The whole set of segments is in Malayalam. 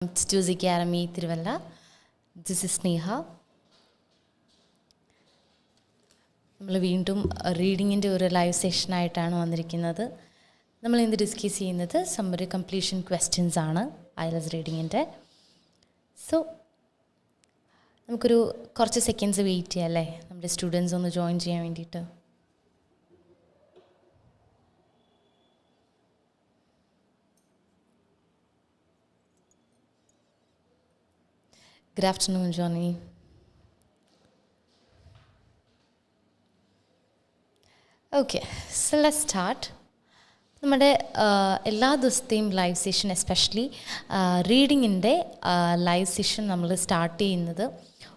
Tiju Academy, Tiruvalla. This is Sneha. നമ്മൾ വീണ്ടും റീഡിങ്ങിൻ്റെ ഒരു ലൈവ് സെഷനായിട്ടാണ് വന്നിരിക്കുന്നത്. നമ്മൾ ഇന്ന് ഡിസ്കസ് ചെയ്യുന്നത് സമ്മറി കംപ്ലീഷൻ ക്വസ്റ്റ്യൻസ് ആണ് IELTS റീഡിങ്ങിൻ്റെ. സോ നമുക്കൊരു കുറച്ച് സെക്കൻഡ്സ് വെയിറ്റ് ചെയ്യാം അല്ലേ, നമ്മുടെ സ്റ്റുഡൻസ് ഒന്ന് ജോയിൻ ചെയ്യാൻ വേണ്ടിയിട്ട്. Good afternoon, Johnny. Okay, so let's start. നമ്മുടെ എല്ലാ ദിവസത്തെയും ലൈവ് സെഷൻ, എസ്പെഷ്യലി റീഡിങ്ങിൻ്റെ ലൈവ് സെഷൻ നമ്മൾ സ്റ്റാർട്ട് ചെയ്യുന്നത്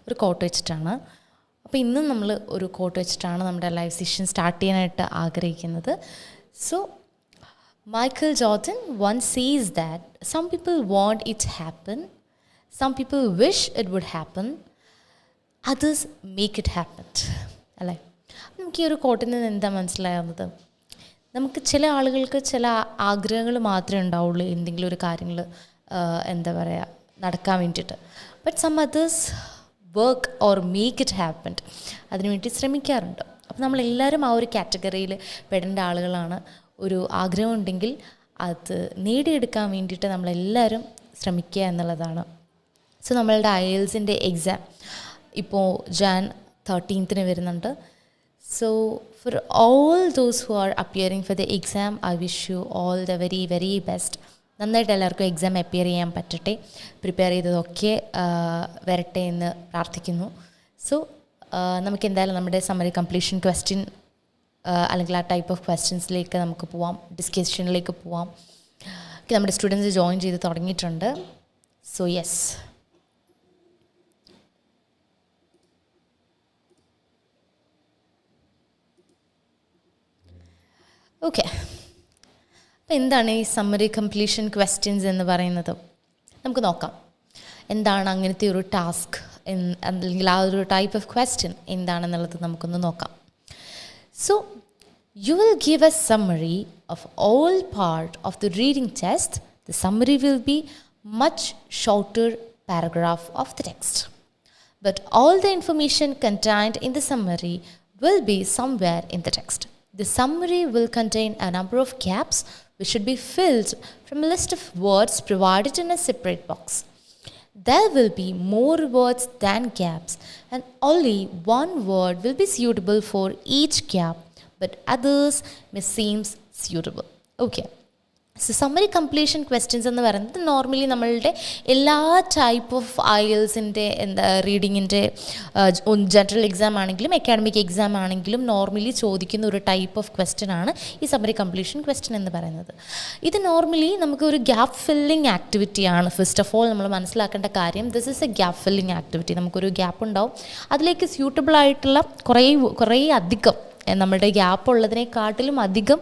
ഒരു കോട്ട് വെച്ചിട്ടാണ്. അപ്പോൾ ഇന്നും നമ്മൾ ഒരു കോട്ട് വെച്ചിട്ടാണ് നമ്മുടെ ലൈവ് സെഷൻ സ്റ്റാർട്ട് ചെയ്യാനായിട്ട് ആഗ്രഹിക്കുന്നത്. So Michael Jordan once says that some people want it to happen, some people wish it would happen, others make it happen. അല്ലേ? നമുക്ക് ഈ ഒരു കോട്ടിൽ നിന്ന് എന്താ മനസ്സിലാകുന്നത്? നമുക്ക് ചില ആളുകൾക്ക് ചില ആഗ്രഹങ്ങൾ മാത്രമേ ഉണ്ടാവുള്ളൂ എന്തെങ്കിലും ഒരു കാര്യങ്ങൾ എന്താ പറയുക നടക്കാൻ വേണ്ടിയിട്ട്. But some others work or make it happen, അതിനുവേണ്ടി ശ്രമിക്കാറുണ്ട്. അപ്പോൾ നമ്മളെല്ലാവരും ആ ഒരു കാറ്റഗറിയിൽ പെടേണ്ട ആളുകളാണ്. ഒരു ആഗ്രഹമുണ്ടെങ്കിൽ അത് നേടിയെടുക്കാൻ വേണ്ടിയിട്ട് നമ്മളെല്ലാവരും ശ്രമിക്കുക എന്നുള്ളതാണ്. സോ നമ്മളുടെ IELTSൻ്റെ എക്സാം ഇപ്പോൾ Jan 13th വരുന്നുണ്ട്. So for all those who are appearing for the exam, I wish you all the very very best. നന്നായിട്ട് എല്ലാവർക്കും എക്സാം അപ്പിയർ ചെയ്യാൻ പറ്റട്ടെ, പ്രിപ്പയർ ചെയ്തതൊക്കെ വരട്ടെ എന്ന് പ്രാർത്ഥിക്കുന്നു. സോ നമുക്ക് എന്തായാലും നമ്മുടെ സമ്മറി കംപ്ലീഷൻ ക്വസ്റ്റ്യൻ അല്ലെങ്കിൽ ആ ടൈപ്പ് ഓഫ് ക്വസ്റ്റ്യൻസിലേക്ക് നമുക്ക് പോവാം, ഡിസ്കഷനിലേക്ക് പോവാം. നമ്മുടെ സ്റ്റുഡൻസ് ജോയിൻ ചെയ്ത് തുടങ്ങിയിട്ടുണ്ട്. So yes, okay. അപ്പോൾ എന്താണ് ഈ സമ്മറി കംപ്ലീഷൻ ക്വസ്റ്റ്യൻസ് എന്ന് പറയുന്നത്? നമുക്ക് നോക്കാം എന്താണ് അങ്ങനത്തെ ഒരു ടാസ്ക് അല്ലെങ്കിൽ ആ ഒരു ടൈപ്പ് ഓഫ് ക്വസ്റ്റ്യൻ എന്താണെന്നുള്ളത് നമുക്കൊന്ന് നോക്കാം. So you will give A summary of all part of the reading test. The summary will be much shorter paragraph of the text, but all the information contained in the summary will be somewhere in the text. The summary will contain a number of gaps which should be filled from a list of words provided in a separate box. There will be more words than gaps, and only one word will be suitable for each gap, but others may seem suitable. Okay. So summary completion questions എന്ന് പറയുന്നത് നോർമലി നമ്മളുടെ എല്ലാ ടൈപ്പ് ഓഫ് IELTSൻ്റെ എന്താ റീഡിങ്ങിൻ്റെ ജനറൽ എക്സാം ആണെങ്കിലും അക്കാഡമിക് എക്സാം ആണെങ്കിലും നോർമലി ചോദിക്കുന്ന ഒരു ടൈപ്പ് ഓഫ് ക്വസ്റ്റ്യൻ ആണ് ഈ സമ്മറി കംപ്ലീഷൻ ക്വസ്റ്റ്യൻ എന്ന് പറയുന്നത്. ഇത് നോർമലി നമുക്ക് ഒരു ഗ്യാപ്പ് ഫില്ലിംഗ് ആക്ടിവിറ്റിയാണ്. ഫസ്റ്റ് ഓഫ് ഓൾ നമ്മൾ മനസ്സിലാക്കേണ്ട കാര്യം, this is a gap filling activity. നമുക്കൊരു ഗ്യാപ്പ് ഉണ്ടാവും, അതിലേക്ക് സ്യൂട്ടബിൾ ആയിട്ടുള്ള കുറേ അധികം നമ്മുടെ ഗ്യാപ്പ് ഉള്ളതിനെക്കാട്ടിലും അധികം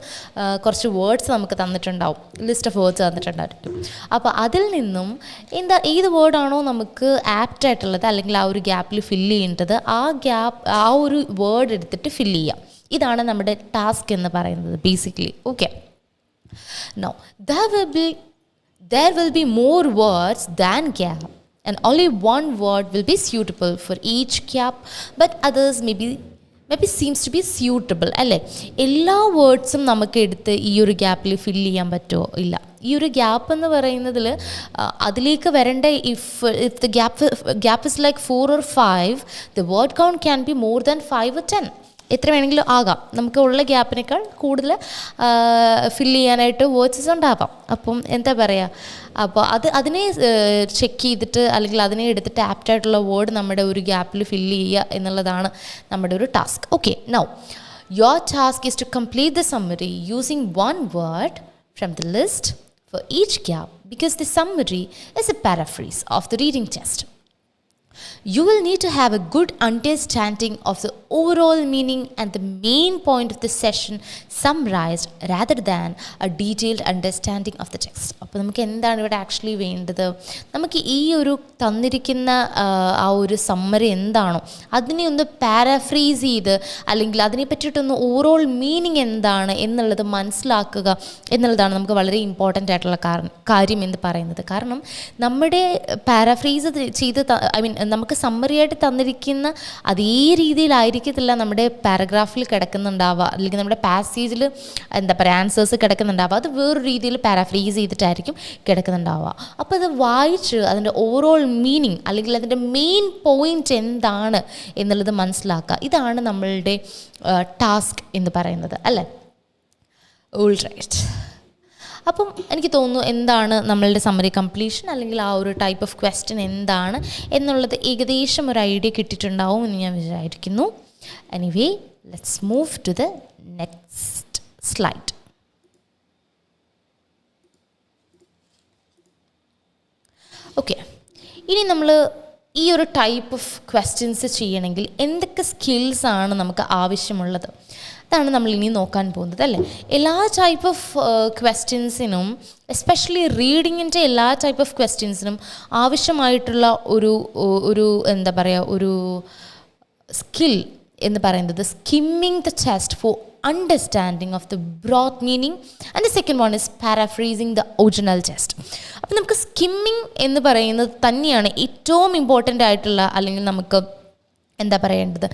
കുറച്ച് വേർഡ്സ് നമുക്ക് തന്നിട്ടുണ്ടാവും, ലിസ്റ്റ് ഓഫ് വേർഡ്സ് തന്നിട്ടുണ്ടായിരിക്കും. അപ്പോൾ അതിൽ നിന്നും ഏത് വേർഡാണോ നമുക്ക് ആപ്റ്റ് ആയിട്ടുള്ളത് അല്ലെങ്കിൽ ആ ഒരു ഗ്യാപ്പിൽ ഫില്ല് ചെയ്യേണ്ടത്, ആ ഒരു വേർഡ് എടുത്തിട്ട് ഫില്ല് ചെയ്യാം. ഇതാണ് നമ്മുടെ ടാസ്ക് എന്ന് പറയുന്നത് basically. Okay, now there will be more words than gap, and only one word will be suitable for each gap, but others maybe seems to be suitable. അല്ലേ? എല്ലാ വേർഡ്സും നമുക്ക് എടുത്ത് ഈ ഒരു ഗ്യാപ്പിൽ ഫില്ല് ചെയ്യാൻ പറ്റുമോ? ഇല്ല. ഈ ഒരു ഗ്യാപ്പ് എന്ന് പറയുന്നതിൽ അതിലേക്ക് വരേണ്ട if the gap is like 4 or 5, the word count can be more than 5 or 10. എത്ര വേണമെങ്കിലും ആകാം. നമുക്ക് ഉള്ള ഗ്യാപ്പിനേക്കാൾ കൂടുതൽ ഫില്ല് ചെയ്യാനായിട്ട് വേർഡ്സസ് ഉണ്ടാകാം. അപ്പം എന്താ പറയുക, അപ്പോൾ അതിനെ ചെക്ക് ചെയ്തിട്ട് അല്ലെങ്കിൽ അതിനെ എടുത്തിട്ട് ആപ്റ്റായിട്ടുള്ള വേർഡ് നമ്മുടെ ഒരു ഗ്യാപ്പിൽ ഫില്ല് ചെയ്യുക എന്നുള്ളതാണ് നമ്മുടെ ഒരു task. Okay, now your task is to complete the summary using one word from the list for each gap, because the summary is a paraphrase of the reading test. You will need to have a good understanding of the overall meaning and the main point of the session summarized rather than a detailed understanding of the text. അപ്പോൾ നമുക്ക് എന്താണ് ഇവിടെ ആക്ച്വലി വേണ്ടത്? നമുക്ക് ഈ ഒരു തന്നിരിക്കുന്ന ആ ഒരു സമ്മറി എന്താണോ അതിനെ ഒന്ന് പാരാഫ്രീസ് ചെയ്ത് അല്ലെങ്കിൽ അതിനെ പറ്റിയിട്ടൊന്ന് ഓവറോൾ മീനിങ് എന്താണ് എന്നുള്ളത് മനസ്സിലാക്കുക എന്നുള്ളതാണ് നമുക്ക് വളരെ ഇമ്പോർട്ടൻ്റ് ആയിട്ടുള്ള കാര്യം എന്ന് പറയുന്നത്. കാരണം നമ്മുടെ പാരാഫ്രീസ് ചെയ്ത് നമുക്ക് സമ്മറിയായിട്ട് തന്നിരിക്കുന്ന അതേ രീതിയിലായിരിക്കത്തില്ല നമ്മുടെ പാരഗ്രാഫിൽ കിടക്കുന്നുണ്ടാവുക, അല്ലെങ്കിൽ നമ്മുടെ പാസേജിൽ എന്താ പറയുക ആൻസേഴ്സ് കിടക്കുന്നുണ്ടാവുക. അത് വേറൊരു രീതിയിൽ പാരാഫ്രീസ് ചെയ്തിട്ടായിരിക്കും കിടക്കുന്നുണ്ടാവുക. അപ്പോൾ അത് വായിച്ച് അതിൻ്റെ ഓവറോൾ മീനിങ് അല്ലെങ്കിൽ അതിൻ്റെ മെയിൻ പോയിൻ്റ് എന്താണ് എന്നുള്ളത് മനസ്സിലാക്കുക. ഇതാണ് നമ്മളുടെ ടാസ്ക് എന്ന് പറയുന്നത്, അല്ലേ? All right. അപ്പം എനിക്ക് തോന്നുന്നു എന്താണ് നമ്മളുടെ സമ്മറി കംപ്ലീഷൻ അല്ലെങ്കിൽ ആ ഒരു ടൈപ്പ് ഓഫ് ക്വസ്റ്റ്യൻ എന്താണ് എന്നുള്ളത് ഏകദേശം ഒരു ഐഡിയ കിട്ടിയിട്ടുണ്ടാവും എന്ന് ഞാൻ വിചാരിക്കുന്നു. Anyway, let's move to the next slide. Okay, ഇനി നമ്മൾ ഈ ഒരു ടൈപ്പ് ഓഫ് ക്വസ്റ്റ്യൻസ് ചെയ്യണമെങ്കിൽ എന്തൊക്കെ സ്കിൽസാണ് നമുക്ക് ആവശ്യമുള്ളത്? അതാണ് നമ്മൾ ഇനി നോക്കാൻ പോകുന്നത്, അല്ലേ? എല്ലാ ടൈപ്പ് ഓഫ് ക്വസ്റ്റ്യൻസിനും, എസ്പെഷ്യലി റീഡിങ്ങിൻ്റെ എല്ലാ ടൈപ്പ് ഓഫ് ക്വസ്റ്റ്യൻസിനും ആവശ്യമായിട്ടുള്ള ഒരു എന്താ പറയുക ഒരു സ്കിൽ എന്ന് പറയുന്നത് skimming the text for understanding of the broad meaning, and the second one is paraphrasing the original text. അപ്പോൾ നമുക്ക് സ്കിമ്മിങ് എന്ന് പറയുന്നത് തന്നെയാണ് ഏറ്റവും ഇമ്പോർട്ടൻ്റ് ആയിട്ടുള്ള, അല്ലെങ്കിൽ നമുക്ക് എന്താ പറയേണ്ടത്,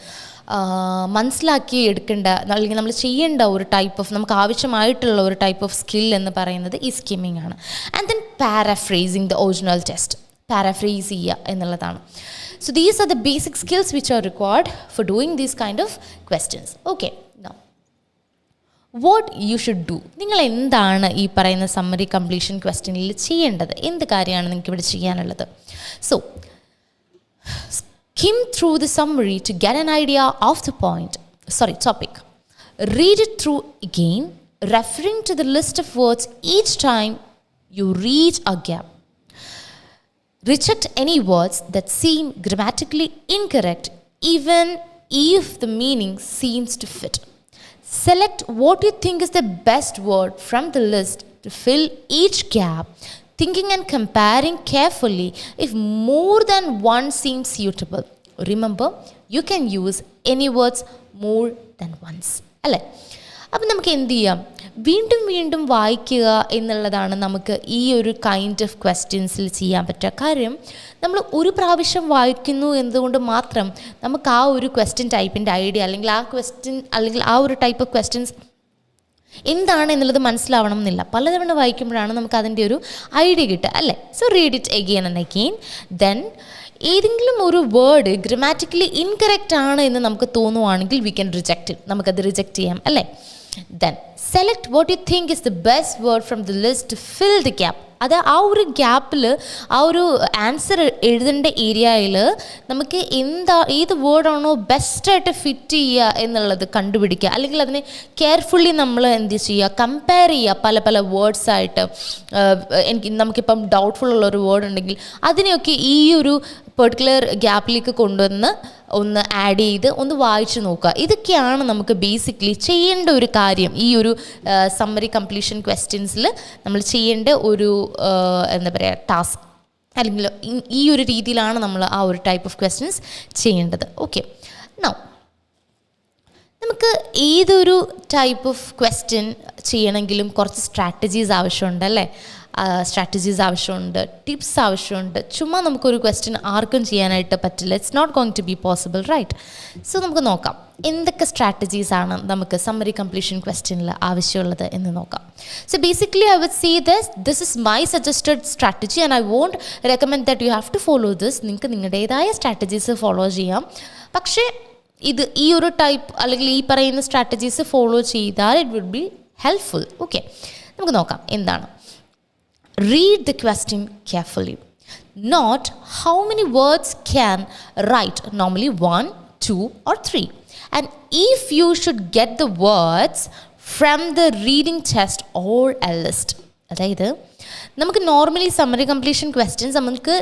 മനസ്സിലാക്കി എടുക്കേണ്ട അല്ലെങ്കിൽ നമ്മൾ ചെയ്യേണ്ട ഒരു ടൈപ്പ് ഓഫ്, നമുക്ക് ആവശ്യമായിട്ടുള്ള ഒരു ടൈപ്പ് ഓഫ് സ്കിൽ എന്ന് പറയുന്നത് ഈ സ്കിമ്മിങ് ആണ്. And then paraphrasing the original text, paraphrase ചെയ്യുക എന്നുള്ളതാണ്. So these are the basic skills which are required for doing these kind of questions. Okay, now what you should do. നിങ്ങൾ എന്താണ് ഈ പറയുന്ന സമ്മറി കംപ്ലീഷൻ ക്വസ്റ്റ്യനിൽ ചെയ്യേണ്ടത്? എന്ത് കാര്യമാണ് നിങ്ങൾക്ക് ഇവിടെ ചെയ്യാനുള്ളത്? So skim through the summary to get an idea of the topic. Read it through again, referring to the list of words each time you reach a gap. Reject any words that seem grammatically incorrect, even if the meaning seems to fit. Select what you think is the best word from the list to fill each gap, thinking and comparing carefully if more than one seems suitable. Remember, you can use any words more than once. അല്ലേ? അപ്പം നമുക്ക് എന്ത് ചെയ്യാം? വീണ്ടും വീണ്ടും വായിക്കുക എന്നുള്ളതാണ് നമുക്ക് ഈ ഒരു കൈൻഡ് ഓഫ് ക്വസ്റ്റ്യൻസിൽ ചെയ്യാൻ പറ്റുക. കാര്യം നമ്മൾ ഒരു പ്രാവശ്യം വായിക്കുന്നു എന്നതുകൊണ്ട് മാത്രം നമുക്ക് ആ ഒരു ക്വസ്റ്റ്യൻ ടൈപ്പിൻ്റെ ഐഡിയ അല്ലെങ്കിൽ ആ ഒരു ടൈപ്പ് ഓഫ് ക്വസ്റ്റ്യൻസ് എന്താണ് എന്നുള്ളത് മനസ്സിലാവണം എന്നില്ല. പലതവണ വായിക്കുമ്പോഴാണ് നമുക്ക് അതിൻ്റെ ഒരു ഐഡിയ കിട്ടുക, അല്ലേ? So read it again and again. Then ഏതെങ്കിലും ഒരു വേർഡ് ഗ്രാമാറ്റിക്കലി ഇൻകറക്റ്റ് ആണ് എന്ന് നമുക്ക് തോന്നുവാണെങ്കിൽ വി ക്യാൻ റിജക്റ്റ് ഇറ്റ്, നമുക്കത് റിജക്റ്റ് ചെയ്യാം, അല്ലേ? Then select what you think is the best word from the list to fill the gap. അത് ആ ഒരു ഗ്യാപ്പിൽ ആ ഒരു ആൻസർ എഴുതേണ്ട ഏരിയയിൽ നമുക്ക് ഏത് വേർഡാണോ ബെസ്റ്റായിട്ട് ഫിറ്റ് ചെയ്യുക എന്നുള്ളത് കണ്ടുപിടിക്കുക, അല്ലെങ്കിൽ അതിനെ കെയർഫുള്ളി നമ്മൾ എന്ത് ചെയ്യുക, കമ്പയർ ചെയ്യുക പല പല വേർഡ്സായിട്ട്. നമുക്കിപ്പം ഡൗട്ട്ഫുൾ ഉള്ളൊരു വേർഡ് ഉണ്ടെങ്കിൽ അതിനെയൊക്കെ ഈ ഒരു പെർട്ടിക്കുലർ ഗ്യാപ്പിലേക്ക് കൊണ്ടുവന്ന് ഒന്ന് ആഡ് ചെയ്ത് ഒന്ന് വായിച്ച് നോക്കുക. ഇതൊക്കെയാണ് നമുക്ക് ബേസിക്കലി ചെയ്യേണ്ട ഒരു കാര്യം. ഈ ഒരു സമ്മറി കംപ്ലീഷൻ ക്വസ്റ്റ്യൻസിൽ നമ്മൾ ചെയ്യേണ്ട ഒരു എന്താ പറയുക ടാസ്ക്, അല്ലെങ്കിൽ ഈ ഒരു രീതിയിലാണ് നമ്മൾ ആ ഒരു ടൈപ്പ് ഓഫ് ക്വസ്റ്റ്യൻസ് ചെയ്യേണ്ടത്. ഓക്കെ, നൗ നമുക്ക് ഏതൊരു ടൈപ്പ് ഓഫ് ക്വസ്റ്റ്യൻ ചെയ്യണമെങ്കിലും കുറച്ച് സ്ട്രാറ്റജീസ് ആവശ്യമുണ്ട്, അല്ലേ? സ്ട്രാറ്റജീസ് ആവശ്യമുണ്ട്, ടിപ്സ് ആവശ്യമുണ്ട്. ചുമ്മാ നമുക്കൊരു ക്വസ്റ്റ്യൻ ആർക്കും ചെയ്യാനായിട്ട് പറ്റില്ല. It's not going to be possible, right? So നമുക്ക് നോക്കാം എന്തൊക്കെ സ്ട്രാറ്റജീസാണ് നമുക്ക് സമ്മറി കംപ്ലീഷൻ ക്വസ്റ്റ്യനിൽ ആവശ്യമുള്ളത് എന്ന് നോക്കാം. So basically I would say this is my suggested strategy and I won't recommend that you have to follow this. നിങ്ങൾക്ക് നിങ്ങളുടേതായ സ്ട്രാറ്റജീസ് ഫോളോ ചെയ്യാം. പക്ഷേ ഈ ഒരു ടൈപ്പ് അല്ലെങ്കിൽ ഈ പറയുന്ന സ്ട്രാറ്റജീസ് ഫോളോ ചെയ്താൽ it would be helpful. Okay, നമുക്ക് നോക്കാം എന്താണ്. Read the question carefully. Note how many words can write, normally 1, 2 or 3. And if you should get the words from the reading test or a list. അതായത് നമുക്ക് നോർമലി സമ്മറി കംപ്ലീഷൻ ക്വസ്റ്റ്യൻസ് നമുക്ക്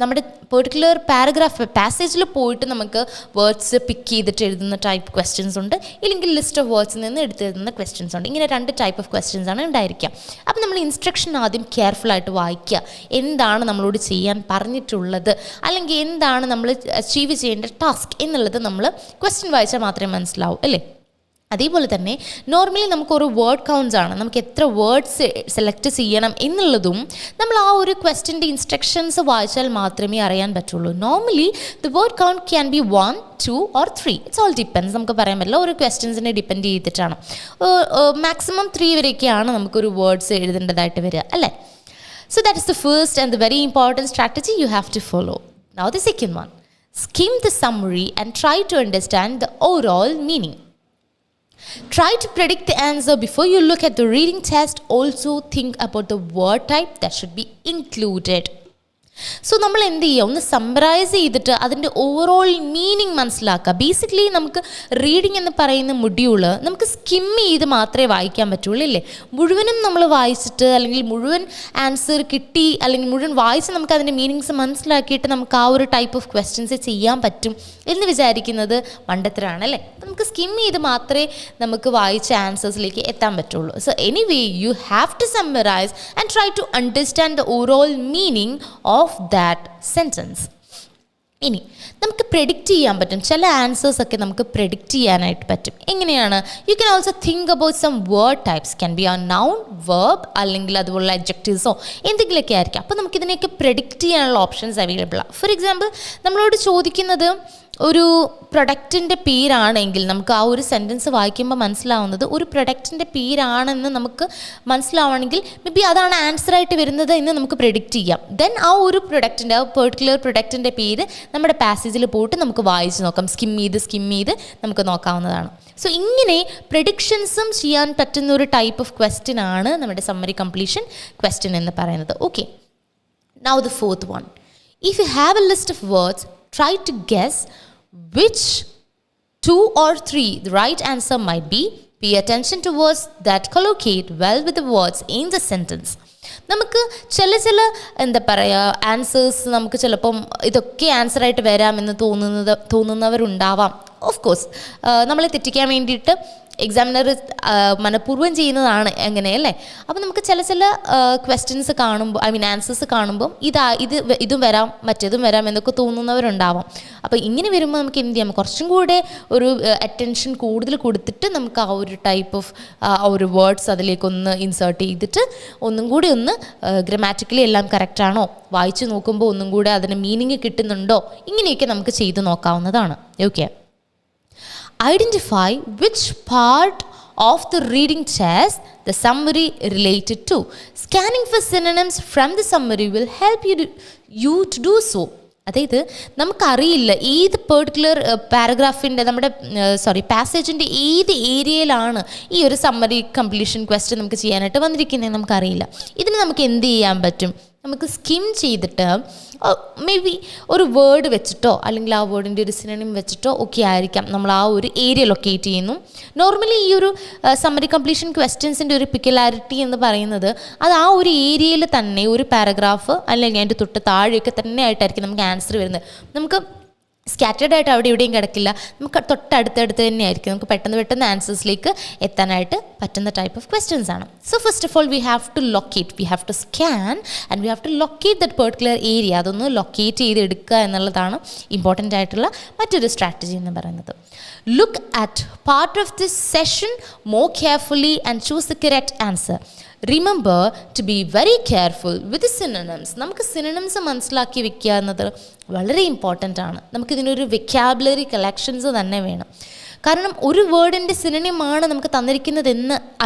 നമ്മുടെ പെർട്ടിക്കുലർ പാരഗ്രാഫ് പാസേജിൽ പോയിട്ട് നമുക്ക് വേർഡ്സ് പിക്ക് ചെയ്തിട്ട് എഴുതുന്ന ടൈപ്പ് ക്വസ്റ്റ്യൻസ് ഉണ്ട്, ഇല്ലെങ്കിൽ ലിസ്റ്റ് ഓഫ് വേർഡ്സിൽ നിന്ന് എടുത്തെഴുതുന്ന ക്വസ്റ്റ്യൻസ് ഉണ്ട്. ഇങ്ങനെ 2 ടൈപ്പ് ഓഫ് ക്വസ്റ്റ്യൻസ് ആണ് ഉണ്ടായിരിക്കുക. അപ്പം നമ്മൾ ഇൻസ്ട്രക്ഷൻ ആദ്യം കെയർഫുള്ളായിട്ട് വായിക്കുക. എന്താണ് നമ്മളോട് ചെയ്യാൻ പറഞ്ഞിട്ടുള്ളത്, അല്ലെങ്കിൽ എന്താണ് നമ്മൾ അച്ചീവ് ചെയ്യേണ്ട ടാസ്ക് എന്നുള്ളത് നമ്മൾ ക്വസ്റ്റ്യൻ വായിച്ചാൽ മാത്രമേ മനസ്സിലാവൂ അല്ലേ. അതേപോലെ തന്നെ നോർമലി നമുക്കൊരു വേർഡ് കൗണ്ട്സ് ആണ്, നമുക്ക് എത്ര വേർഡ്സ് സെലക്ട് ചെയ്യണം എന്നുള്ളതും നമ്മൾ ആ ഒരു ക്വസ്റ്റ്യൻ്റെ ഇൻസ്ട്രക്ഷൻസ് വായിച്ചാൽ മാത്രമേ അറിയാൻ പറ്റുള്ളൂ. Normally the word count can be 1, 2 or 3. It's all depends. നമുക്ക് പറയാൻ പറ്റില്ല, ഒരു ക്വസ്റ്റ്യൻസിനെ ഡിപ്പെൻഡ് ചെയ്തിട്ടാണ്. മാക്സിമം 3 വരെയൊക്കെയാണ് നമുക്കൊരു വേർഡ്സ് എഴുതേണ്ടതായിട്ട് വരിക അല്ലേ. So that is the first and the very important strategy you have to follow. Now the second one, skim the summary and try to understand the overall meaning. Try to predict the answer before you look at the reading test. Also think about the word type that should be included. So നമ്മൾ എന്ത് ചെയ്യുക, ഒന്ന് സമ്മറൈസ് ചെയ്തിട്ട് അതിൻ്റെ ഓവറോൾ മീനിങ് മനസ്സിലാക്കുക. ബേസിക്കലി നമുക്ക് റീഡിംഗ് എന്ന് പറയുന്ന മൊഡ്യൂള് നമുക്ക് സ്കിം ചെയ്ത് മാത്രമേ വായിക്കാൻ പറ്റുള്ളൂ ഇല്ലേ. മുഴുവനും നമ്മൾ വായിച്ചിട്ട് അല്ലെങ്കിൽ മുഴുവൻ ആൻസർ കിട്ടി അല്ലെങ്കിൽ മുഴുവൻ വായിച്ച് നമുക്ക് അതിൻ്റെ മീനിങ്സ് മനസ്സിലാക്കിയിട്ട് നമുക്ക് ആ ഒരു ടൈപ്പ് ഓഫ് ക്വസ്റ്റ്യൻസ് ചെയ്യാൻ പറ്റും എന്ന് വിചാരിക്കുന്നത് മണ്ടത്തരാണ് അല്ലേ. നമുക്ക് സ്കിം ചെയ്ത് മാത്രമേ നമുക്ക് വായിച്ച ആൻസേഴ്സിലേക്ക് എത്താൻ പറ്റുള്ളൂ. So anyway you have to summarize and try to understand the overall meaning of that sentence. ഇനി നമുക്ക് പ്രെഡിക്റ്റ് ചെയ്യാൻ പറ്റും, ചില ആൻസേഴ്സ് ഒക്കെ നമുക്ക് പ്രെഡിക്റ്റ് ചെയ്യാനായിട്ട് പറ്റും. എങ്ങനെയാണ്? You can also think about some word types, can be a noun, verb അല്ലെങ്കിൽ അതുപോലുള്ള അഡ്ജക്റ്റീവ്സോ എന്തെങ്കിലുമൊക്കെ ആയിരിക്കും. അപ്പോൾ നമുക്കിതിനെയൊക്കെ പ്രെഡിക്റ്റ് ചെയ്യാനുള്ള ഓപ്ഷൻസ് അവൈലബിളാണ്. ഫോർ എക്സാമ്പിൾ നമ്മളോട് ചോദിക്കുന്നത് ഒരു പ്രൊഡക്റ്റിൻ്റെ പേരാണെങ്കിൽ നമുക്ക് ആ ഒരു സെൻറ്റൻസ് വായിക്കുമ്പോൾ മനസ്സിലാവുന്നത് ഒരു പ്രൊഡക്റ്റിൻ്റെ പേരാണെന്ന് നമുക്ക് മനസ്സിലാവണമെങ്കിൽ മേ ബി അതാണ് ആൻസറായിട്ട് വരുന്നത് എന്ന് നമുക്ക് പ്രെഡിക്റ്റ് ചെയ്യാം. ദെൻ ആ ഒരു പ്രൊഡക്റ്റിൻ്റെ ആ പെർട്ടിക്കുലർ പ്രൊഡക്റ്റിൻ്റെ പേര് നമ്മുടെ പാസേജിൽ പോയിട്ട് നമുക്ക് വായിച്ച് നോക്കാം. സ്കിം ചെയ്ത് നമുക്ക് നോക്കാവുന്നതാണ്. സോ ഇങ്ങനെ പ്രെഡിക്ഷൻസും ചെയ്യാൻ പറ്റുന്ന ഒരു ടൈപ്പ് ഓഫ് ക്വസ്റ്റ്യൻ ആണ് നമ്മുടെ സമ്മറി കംപ്ലീഷൻ ക്വസ്റ്റ്യൻ എന്ന് പറയുന്നത്. Okay, now the fourth one. If you have A list of words, try to guess which 2 or 3 the right answer might be. Pay attention to words that collocate well with the words in the sentence. നമുക്ക് ചില എന്താ പറയുക ആൻസേഴ്സ് നമുക്ക് ചിലപ്പം ഇതൊക്കെ ആൻസറായിട്ട് വരാമെന്ന് തോന്നുന്നവരുണ്ടാവാം. ഓഫ് കോഴ്സ് നമ്മളെ തെറ്റിക്കാൻ വേണ്ടിയിട്ട് എക്സാമിനർ മനഃപൂർവ്വം ചെയ്യുന്നതാണ് അങ്ങനെയല്ലേ. അപ്പോൾ നമുക്ക് ചില ക്വസ്റ്റ്യൻസ് കാണുമ്പോൾ ആൻസേഴ്സ് കാണുമ്പോൾ ഇതും വരാം മറ്റേതും വരാം എന്നൊക്കെ തോന്നുന്നവരുണ്ടാവാം. അപ്പോൾ ഇങ്ങനെ വരുമ്പോൾ നമുക്ക് എന്ത് ചെയ്യാം, കുറച്ചും കൂടെ ഒരു അറ്റൻഷൻ കൂടുതൽ കൊടുത്തിട്ട് നമുക്ക് ആ ഒരു ടൈപ്പ് ഓഫ് ആ ഒരു വേർഡ്സ് അതിലേക്കൊന്ന് ഇൻസേർട്ട് ചെയ്തിട്ട് ഒന്നും കൂടി ഒന്ന് ഗ്രാമാറ്റിക്കലി എല്ലാം കറക്റ്റാണോ, വായിച്ച് നോക്കുമ്പോൾ ഒന്നും കൂടെ അതിന് മീനിങ് കിട്ടുന്നുണ്ടോ, ഇങ്ങനെയൊക്കെ നമുക്ക് ചെയ്ത് നോക്കാവുന്നതാണ്. Okay, identify which part of the reading test the summary related to. Scanning for synonyms from the summary will help you to do so. അതായത് നമുക്കറിയില്ല ഏത് പെർട്ടിക്കുലർ പാരഗ്രാഫിൻ്റെ പാസേജിൻ്റെ ഏത് ഏരിയയിലാണ് ഈ ഒരു സമ്മറി കംപ്ലീഷൻ ക്വസ്റ്റ്യൻ നമുക്ക് ചെയ്യാനായിട്ട് വന്നിരിക്കുന്നത് നമുക്കറിയില്ല. ഇതിന് നമുക്ക് എന്ത് ചെയ്യാൻ പറ്റും, നമുക്ക് സ്കിം ചെയ്തിട്ട് മേ ബി ഒരു വേർഡ് വെച്ചിട്ടോ അല്ലെങ്കിൽ ആ വേർഡിൻ്റെ ഒരു സിനോണിം വെച്ചിട്ടോ ഒക്കെ ആയിരിക്കാം നമ്മൾ ആ ഒരു ഏരിയ ലൊക്കേറ്റ് ചെയ്യുന്നു. നോർമലി ഈ ഒരു സമ്മറി കംപ്ലീഷൻ ക്വസ്റ്റ്യൻസിൻ്റെ ഒരു പിക്കുലാരിറ്റി എന്ന് പറയുന്നത് അത് ആ ഒരു ഏരിയയിൽ തന്നെ ഒരു പാരഗ്രാഫ് അല്ലെങ്കിൽ അതിൻ്റെ തൊട്ട് താഴെയൊക്കെ തന്നെ ആയിട്ടായിരിക്കും നമുക്ക് ആൻസർ വരുന്നത്. നമുക്ക് സ്കാറ്റേഡ് ആയിട്ട് അവിടെ ഇവിടെയും കിടക്കില്ല, നമുക്ക് തൊട്ടടുത്തടുത്ത് തന്നെയായിരിക്കും. നമുക്ക് പെട്ടെന്ന് ആൻസേഴ്സിലേക്ക് എത്താനായിട്ട് പറ്റുന്ന ടൈപ്പ് ഓഫ് ക്വസ്റ്റ്യൻസ് ആണ്. So first of all we have to scan and we have to locate that particular area. അതൊന്ന് ലൊക്കേറ്റ് ചെയ്തെടുക്കുക എന്നുള്ളതാണ് ഇമ്പോർട്ടൻ്റ് ആയിട്ടുള്ള മറ്റൊരു സ്ട്രാറ്റജി എന്ന് പറയുന്നത്. Look at part of this session more carefully and choose the correct answer. Remember to be very careful with synonyms. നമുക്ക് സിനോണിംസ് മനസ്സിലാക്കി വെക്കുക എന്നത് വളരെ ഇമ്പോർട്ടൻ്റ് ആണ്. നമുക്കിതിനൊരു വെക്കാബുലറി കളക്ഷൻസ് തന്നെ വേണം. കാരണം ഒരു വേർഡിൻ്റെ സിനോണിമാണ് നമുക്ക് തന്നിരിക്കുന്നതെന്ന്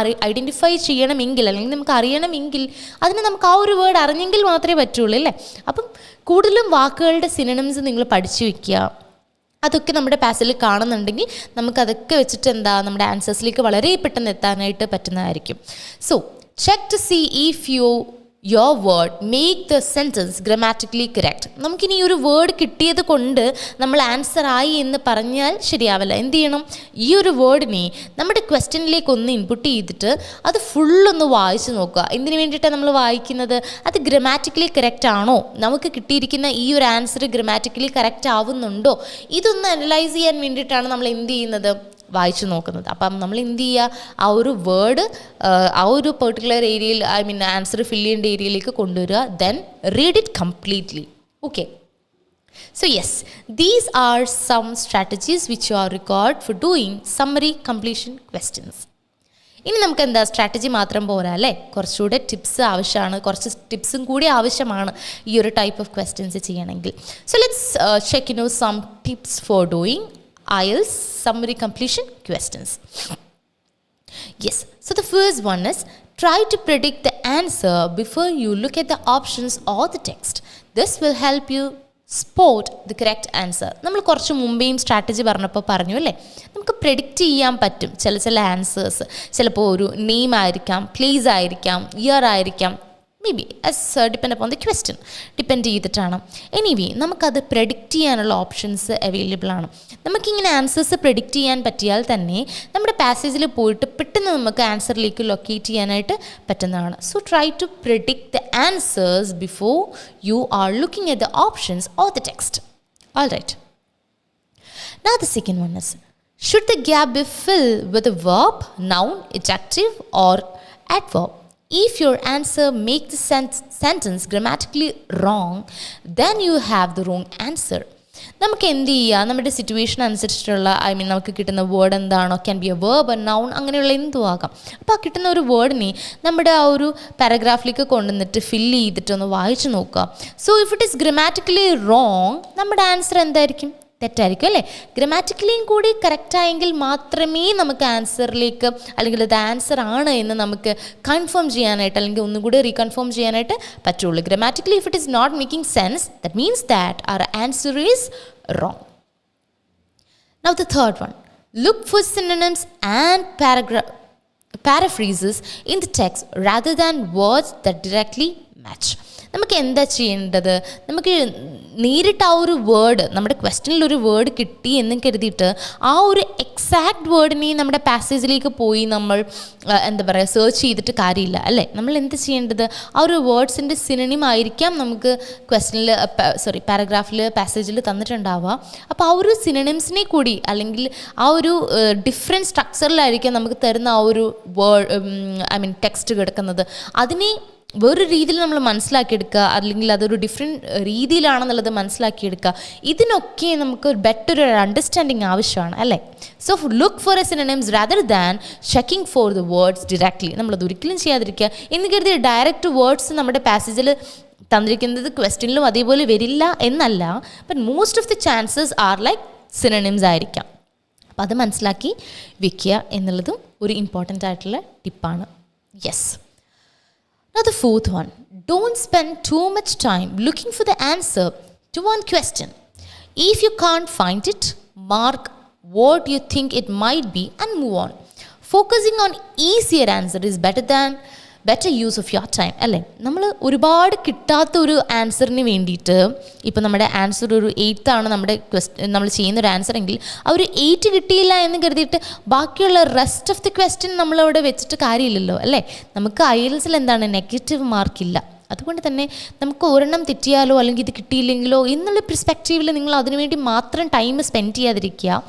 ഐഡൻറ്റിഫൈ ചെയ്യണമെങ്കിൽ അല്ലെങ്കിൽ നമുക്ക് അറിയണമെങ്കിൽ അതിന് നമുക്ക് ആ ഒരു വേർഡ് അറിഞ്ഞെങ്കിൽ മാത്രമേ പറ്റുള്ളൂ അല്ലേ. അപ്പം കൂടുതലും വാക്കുകളുടെ സിനോണിംസ് നിങ്ങൾ പഠിച്ചു വയ്ക്കുക. അതൊക്കെ നമ്മുടെ പാസേജിൽ കാണുന്നുണ്ടെങ്കിൽ നമുക്കതൊക്കെ വെച്ചിട്ട് നമ്മുടെ ആൻസേഴ്സിലേക്ക് വളരെ പെട്ടെന്ന് എത്താനായിട്ട് പറ്റുന്നതായിരിക്കും. So check to see if you your word make the sentence grammatically correct. നമുക്കിനി ഈ ഒരു വേർഡ് കിട്ടിയത് കൊണ്ട് നമ്മൾ ആൻസർ ആയി എന്ന് പറഞ്ഞാൽ ശരിയാവില്ല. എന്ത് ചെയ്യണം? ഈ ഒരു വേർഡിനെ നമ്മുടെ ക്വസ്റ്റ്യനിലേക്ക് ഒന്ന് ഇൻപുട്ട് ചെയ്തിട്ട് അത് ഫുള്ളൊന്ന് വായിച്ച് നോക്കുക. എന്തിനു വേണ്ടിയിട്ടാണ് നമ്മൾ വായിക്കുന്നത്? അത് ഗ്രാമാറ്റിക്കലി കറക്റ്റ് ആണോ, നമുക്ക് കിട്ടിയിരിക്കുന്ന ഈ ഒരു ആൻസർ ഗ്രാമാറ്റിക്കലി കറക്റ്റ് ആവുന്നുണ്ടോ, ഇതൊന്ന് അനലൈസ് ചെയ്യാൻ വേണ്ടിയിട്ടാണ് നമ്മൾ എന്ത് ചെയ്യുന്നത്? വായിച്ചു നോക്കുന്നത്. അപ്പം നമ്മൾ എന്ത് ചെയ്യുക? ആ ഒരു വേർഡ് ആ ഒരു പെർട്ടിക്കുലർ ഏരിയയിൽ ആൻസർ ഫില്ല് ചെയ്യേണ്ട ഏരിയയിലേക്ക് കൊണ്ടുവരിക. Then read it completely. Okay, so yes, these are some strategies which you are required for doing summary completion questions. ഇനി നമുക്ക് എന്താ, സ്ട്രാറ്റജി മാത്രം പോരാ അല്ലേ, കുറച്ചുകൂടെ ടിപ്സ് ആവശ്യമാണ്, കുറച്ച് ടിപ്സും കൂടി ആവശ്യമാണ് ഈ ഒരു ടൈപ്പ് ഓഫ് ക്വസ്റ്റ്യൻസ് ചെയ്യണമെങ്കിൽ. So let's check some tips for doing IELTS summary completion questions. Yes, so the first one is try to predict the answer before you look at the options or the text. This will help you spot the correct answer. നമ്മൾ കുറച്ച് മുമ്പേയും സ്ട്രാറ്റജി പറഞ്ഞപ്പോൾ പറഞ്ഞു അല്ലേ, നമുക്ക് പ്രെഡിക്റ്റ് ചെയ്യാൻ പറ്റും ചില ആൻസേഴ്സ്. ചിലപ്പോൾ ഒരു നെയിം ആയിരിക്കാം, പ്ലേസ് ആയിരിക്കാം, ഇയർ ആയിരിക്കാം, may be depend upon the question depend ചെയ്തിട്ടാണ്. എനിവേ നമുക്കത് പ്രെഡിക്റ്റ് ചെയ്യാനുള്ള ഓപ്ഷൻസ് അവൈലബിൾ ആണ്. നമുക്കിങ്ങനെ ആൻസേഴ്സ് പ്രെഡിക്റ്റ് ചെയ്യാൻ പറ്റിയാൽ തന്നെ നമ്മുടെ പാസേജിൽ പോയിട്ട് പെട്ടെന്ന് നമുക്ക് ആൻസറിലേക്ക് ലൊക്കേറ്റ് ചെയ്യാനായിട്ട് പറ്റുന്നതാണ്. So try to predict the answers before you are looking at the options or the text. All right. Now the second one is, should the gap be filled with a verb, noun, adjective or adverb? If your answer makes the sentence grammatically wrong, then you have the wrong answer. നമുക്ക് എന്ത് ചെയ്യുക, നമ്മുടെ സിറ്റുവേഷൻ അനുസരിച്ചിട്ടുള്ള നമുക്ക് കിട്ടുന്ന വേർഡ് എന്താണോ, can be A verb, noun, അങ്ങനെയുള്ള എന്തും ആകാം. അപ്പോൾ ആ കിട്ടുന്ന ഒരു വേർഡിനെ നമ്മുടെ ആ ഒരു പാരഗ്രാഫിലേക്ക് കൊണ്ടുവന്നിട്ട് ഫില്ല് ചെയ്തിട്ടൊന്ന് വായിച്ച് നോക്കുക. So if it is grammatically wrong, നമ്മുടെ ആൻസർ എന്തായിരിക്കും? തെറ്റായിരിക്കും അല്ലേ. ഗ്രാമാറ്റിക്കലിയും കൂടി കറക്റ്റായെങ്കിൽ മാത്രമേ നമുക്ക് ആൻസറിലേക്ക്, അല്ലെങ്കിൽ അത് ആൻസർ ആണ് എന്ന് നമുക്ക് കൺഫേം ചെയ്യാനായിട്ട്, അല്ലെങ്കിൽ ഒന്നുകൂടി റീകൺഫേം ചെയ്യാനായിട്ട് പറ്റുള്ളൂ. Grammatically if it is not making sense, that means that our answer is wrong. Now the third one, look for synonyms and paraphrases in the text rather than words that directly match. നമുക്ക് എന്താ ചെയ്യേണ്ടത്? നമുക്ക് നേരിട്ട് ആ ഒരു വേർഡ്, നമ്മുടെ ക്വസ്റ്റ്യനിലൊരു വേർഡ് കിട്ടി എന്ന് കരുതിയിട്ട് ആ ഒരു എക്സാക്ട് വേർഡിനെ നമ്മുടെ പാസേജിലേക്ക് പോയി നമ്മൾ എന്താ പറയുക, സെർച്ച് ചെയ്തിട്ട് കാര്യമില്ല അല്ലേ. നമ്മൾ എന്ത് ചെയ്യേണ്ടത്? ആ ഒരു വേർഡ്സിൻ്റെ സിനണിം ആയിരിക്കാം നമുക്ക് ക്വസ്റ്റ്യനിൽ പാരഗ്രാഫിൽ, പാസേജിൽ തന്നിട്ടുണ്ടാവുക. അപ്പോൾ ആ ഒരു സിനണിംസിനെ കൂടി, അല്ലെങ്കിൽ ആ ഒരു ഡിഫറെൻറ്റ് സ്ട്രക്ചറിലായിരിക്കാം നമുക്ക് തരുന്ന ആ ഒരു വേർഡ് ടെക്സ്റ്റ് കിടക്കുന്നത്. അതിനെ വേറൊരു രീതിയിൽ നമ്മൾ മനസ്സിലാക്കിയെടുക്കുക, അല്ലെങ്കിൽ അതൊരു ഡിഫറെൻറ്റ് രീതിയിലാണെന്നുള്ളത് മനസ്സിലാക്കിയെടുക്കുക. ഇതിനൊക്കെ നമുക്ക് ഒരു ബെറ്റർ ഒരു അണ്ടർസ്റ്റാൻഡിങ് ആവശ്യമാണ് അല്ലേ. So look for A synonyms rather than checking for the words directly. നമ്മളത് ഒരിക്കലും ചെയ്യാതിരിക്കുക. എന്ന് കരുതി ഡയറക്റ്റ് വേർഡ്സ് നമ്മുടെ പാസേജിൽ തന്നിരിക്കുന്നത് ക്വസ്റ്റ്യനിലും അതേപോലെ വരില്ല എന്നല്ല. But most of the chances are like synonyms ആയിരിക്കാം. അപ്പോൾ അത് മനസ്സിലാക്കി വെക്കുക എന്നുള്ളതും ഒരു ഇമ്പോർട്ടൻ്റ് ആയിട്ടുള്ള ടിപ്പാണ്. Yes. Now the fourth one, don't spend too much time looking for the answer to one question. If you can't find it, mark what you think it might be and move on. Focusing on easier answer is better use of your time അല്ലേ. നമ്മൾ ഒരുപാട് കിട്ടാത്ത ഒരു ആൻസറിന് വേണ്ടിയിട്ട്, ഇപ്പോൾ നമ്മുടെ ആൻസർ ഒരു 8 ആണ് നമ്മുടെ നമ്മൾ ചെയ്യുന്നൊരു ആൻസർ എങ്കിൽ ആ ഒരു 8 കിട്ടിയില്ല എന്ന് കരുതിയിട്ട് ബാക്കിയുള്ള റെസ്റ്റ് ഓഫ് ദി ക്വസ്റ്റ്യൻ നമ്മളവിടെ വെച്ചിട്ട് കാര്യമില്ലല്ലോ അല്ലേ. നമുക്ക് IELTSൽ എന്താണ്, നെഗറ്റീവ് മാർക്കില്ല. അതുകൊണ്ട് തന്നെ നമുക്ക് ഒരെണ്ണം തെറ്റിയാലോ അല്ലെങ്കിൽ ഇത് കിട്ടിയില്ലെങ്കിലോ എന്നുള്ള പെർസ്പെക്റ്റീവിൽ നിങ്ങൾ അതിനുവേണ്ടി മാത്രം ടൈം സ്പെൻഡ് ചെയ്യാതിരിക്കുക.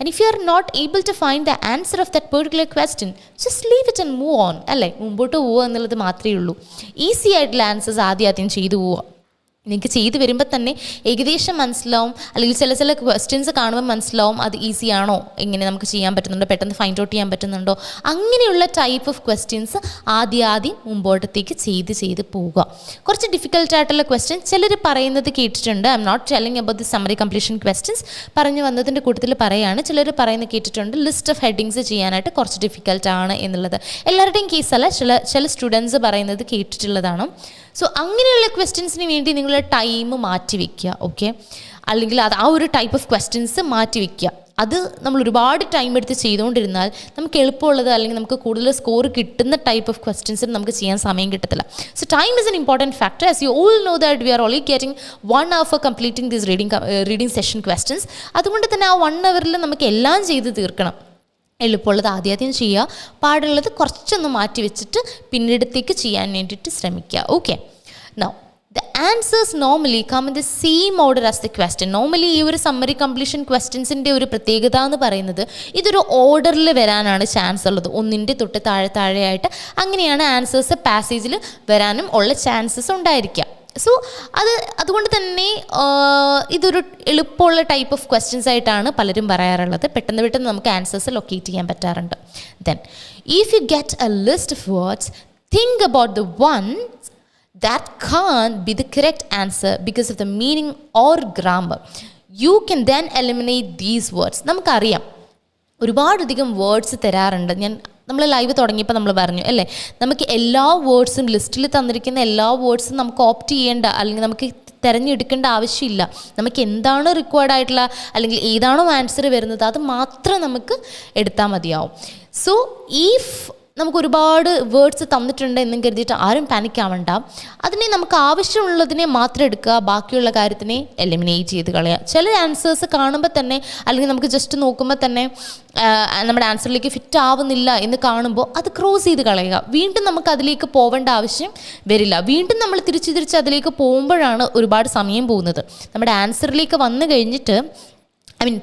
And if you are not able to find the answer of that particular question, just leave it and move on അല്ലേ. മുമ്പോട്ട് പോവുക എന്നുള്ളത് മാത്രമേ ഉള്ളൂ. ഈസി ആയിട്ടുള്ള ആൻസേഴ്സ് ആദ്യം ചെയ്തു പോവുക. നിങ്ങൾക്ക് ചെയ്ത് വരുമ്പോൾ തന്നെ ഏകദേശം മനസ്സിലാവും, അല്ലെങ്കിൽ ചില ക്വസ്റ്റ്യൻസ് കാണുമ്പോൾ മനസ്സിലാവും അത് ഈസിയാണോ, എങ്ങനെ നമുക്ക് ചെയ്യാൻ പറ്റുന്നുണ്ടോ, പെട്ടെന്ന് ഫൈൻഡ് ഔട്ട് ചെയ്യാൻ പറ്റുന്നുണ്ടോ. അങ്ങനെയുള്ള ടൈപ്പ് ഓഫ് ക്വസ്റ്റ്യൻസ് ആദ്യം മുമ്പോട്ടത്തേക്ക് ചെയ്ത് പോവുക. കുറച്ച് ഡിഫിക്കൽട്ടായിട്ടുള്ള ക്വസ്റ്റ്യൻ ചിലർ പറയുന്നത് കേട്ടിട്ടുണ്ട്. I'm not telling about the summary completion questions, പറഞ്ഞു വന്നതിൻ്റെ കൂട്ടത്തിൽ പറയുകയാണ്. ചിലർ പറയുന്നത് കേട്ടിട്ടുണ്ട് ലിസ്റ്റ് ഓഫ് ഹെഡിങ്സ് ചെയ്യാനായിട്ട് കുറച്ച് ഡിഫിക്കൽട്ടാണ് എന്നുള്ളത്. എല്ലാവരുടെയും കേസല്ല, ചില സ്റ്റുഡൻസ് പറയുന്നത് കേട്ടിട്ടുള്ളതാണ്. സോ അങ്ങനെയുള്ള ക്വസ്റ്റ്യൻസിന് വേണ്ടി നിങ്ങൾ ടൈം മാറ്റി വയ്ക്കുക. ഓക്കെ, അല്ലെങ്കിൽ അത് ആ ഒരു ടൈപ്പ് ഓഫ് ക്വസ്റ്റ്യൻസ് മാറ്റി വയ്ക്കുക. അത് നമ്മൾ ഒരുപാട് ടൈം എടുത്ത് ചെയ്തുകൊണ്ടിരുന്നാൽ നമുക്ക് എളുപ്പമുള്ളത് അല്ലെങ്കിൽ നമുക്ക് കൂടുതൽ സ്കോർ കിട്ടുന്ന ടൈപ്പ് ഓഫ് ക്വസ്റ്റ്യൻസ് നമുക്ക് ചെയ്യാൻ സമയം കിട്ടത്തില്ല. So time is an important factor. As you all know that we are only getting 1 hour for completing these reading session questions. അതുകൊണ്ട് തന്നെ ആ 1 hourൽ നമുക്ക് എല്ലാം ചെയ്ത് തീർക്കണം. എളുപ്പമുള്ളത് ആദ്യം ചെയ്യുക, പാടുള്ളത് കുറച്ചൊന്ന് മാറ്റി വെച്ചിട്ട് പിന്നീടത്തേക്ക് ചെയ്യാൻ വേണ്ടിയിട്ട് ശ്രമിക്കുക. Okay, now the answers normally come in the same order as the question. Normally ഈ ഒരു സമ്മറി കംപ്ലീഷൻ ക്വസ്റ്റ്യൻസിൻ്റെ ഒരു പ്രത്യേകത എന്ന് പറയുന്നത് ഇതൊരു ഓർഡറിൽ വരാനാണ് ചാൻസ് ഉള്ളത്. ഒന്നിൻ്റെ തൊട്ട് താഴെയായിട്ട് അങ്ങനെയാണ് ആൻസേഴ്സ് പാസേജിൽ വരാനും ഉള്ള ചാൻസസ് ഉണ്ടായിരിക്കുക. സോ അതുകൊണ്ട് തന്നെ ഇതൊരു എളുപ്പമുള്ള ടൈപ്പ് ഓഫ് ക്വസ്റ്റ്യൻസ് ആയിട്ടാണ് പലരും പറയാറുള്ളത്. പെട്ടെന്ന് നമുക്ക് ആൻസേഴ്സ് ലൊക്കേറ്റ് ചെയ്യാൻ പറ്റാറുണ്ട്. Then if you get A list of words, think about the ones that can't be the correct answer because of the meaning or grammar. You can then eliminate these words. നമുക്കറിയാം ഒരുപാടധികം വേർഡ്സ് തരാറുണ്ട്. നമ്മൾ ലൈവ് തുടങ്ങിയപ്പോൾ നമ്മൾ പറഞ്ഞു അല്ലേ, നമുക്ക് എല്ലാ വേർഡ്സും ലിസ്റ്റിൽ തന്നിരിക്കുന്ന എല്ലാ വേർഡ്സും നമുക്ക് ഓപ്റ്റ് ചെയ്യേണ്ട അല്ലെങ്കിൽ നമുക്ക് തിരഞ്ഞെടുക്കേണ്ട ആവശ്യമില്ല. നമുക്ക് എന്താണോ റിക്വയർഡ് ആയിട്ടുള്ള അല്ലെങ്കിൽ ഏതാണോ ആൻസർ വരുന്നത് അത് മാത്രം നമുക്ക് എടുത്താൽ മതിയാവും. സോ ഇഫ് നമുക്ക് ഒരുപാട് വേർഡ്സ് തന്നിട്ടുണ്ട് എന്നും കരുതിയിട്ട് ആരും പാനിക് ആവണ്ട. അതിനെ നമുക്ക് ആവശ്യമുള്ളതിനെ മാത്രം എടുക്കുക, ബാക്കിയുള്ള കാര്യത്തിനെ എലിമിനേറ്റ് ചെയ്ത് കളയുക. ചില ആൻസേഴ്സ് കാണുമ്പോൾ തന്നെ അല്ലെങ്കിൽ നമുക്ക് ജസ്റ്റ് നോക്കുമ്പോൾ തന്നെ നമ്മുടെ ആൻസറിലേക്ക് ഫിറ്റ് ആവുന്നില്ല എന്ന് കാണുമ്പോൾ അത് ക്രോസ് ചെയ്ത് കളയുക. വീണ്ടും നമുക്ക് അതിലേക്ക് പോവേണ്ട ആവശ്യം വരില്ല. വീണ്ടും നമ്മൾ തിരിച്ച് അതിലേക്ക് പോകുമ്പോഴാണ് ഒരുപാട് സമയം പോകുന്നത്. നമ്മുടെ ആൻസറിലേക്ക് വന്നു കഴിഞ്ഞിട്ട്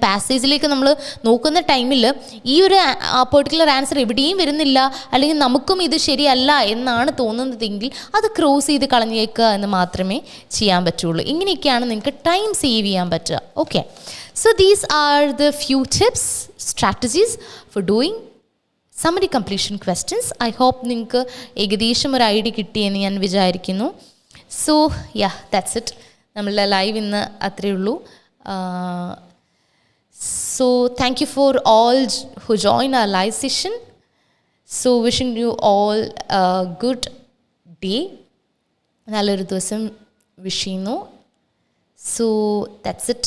പാസേജിലേക്ക് നമ്മൾ നോക്കുന്ന ടൈമിൽ ഈ ഒരു പെർട്ടിക്കുലർ ആൻസർ എവിടെയും വരുന്നില്ല അല്ലെങ്കിൽ നമുക്കും ഇത് ശരിയല്ല എന്നാണ് തോന്നുന്നതെങ്കിൽ അത് ക്രോസ് ചെയ്ത് കളഞ്ഞേക്കുക എന്ന് മാത്രമേ ചെയ്യാൻ പറ്റുള്ളൂ. ഇങ്ങനെയൊക്കെയാണ് നിങ്ങൾക്ക് ടൈം സേവ് ചെയ്യാൻ പറ്റുക. Okay, so these are the few tips, strategies for doing summary completion questions. I hope നിങ്ങൾക്ക് ഏകദേശം ഒരു ഐഡിയ കിട്ടിയെന്ന് ഞാൻ വിചാരിക്കുന്നു. So that's it. നമ്മളുടെ ലൈവ് ഇന്ന് അത്രയേ ഉള്ളൂ. So thank you for all who joined our live session. So wishing you all a good day. നല്ലൊരു ദിവസം വിഷ് ചെയ്യുന്നു. So that's it.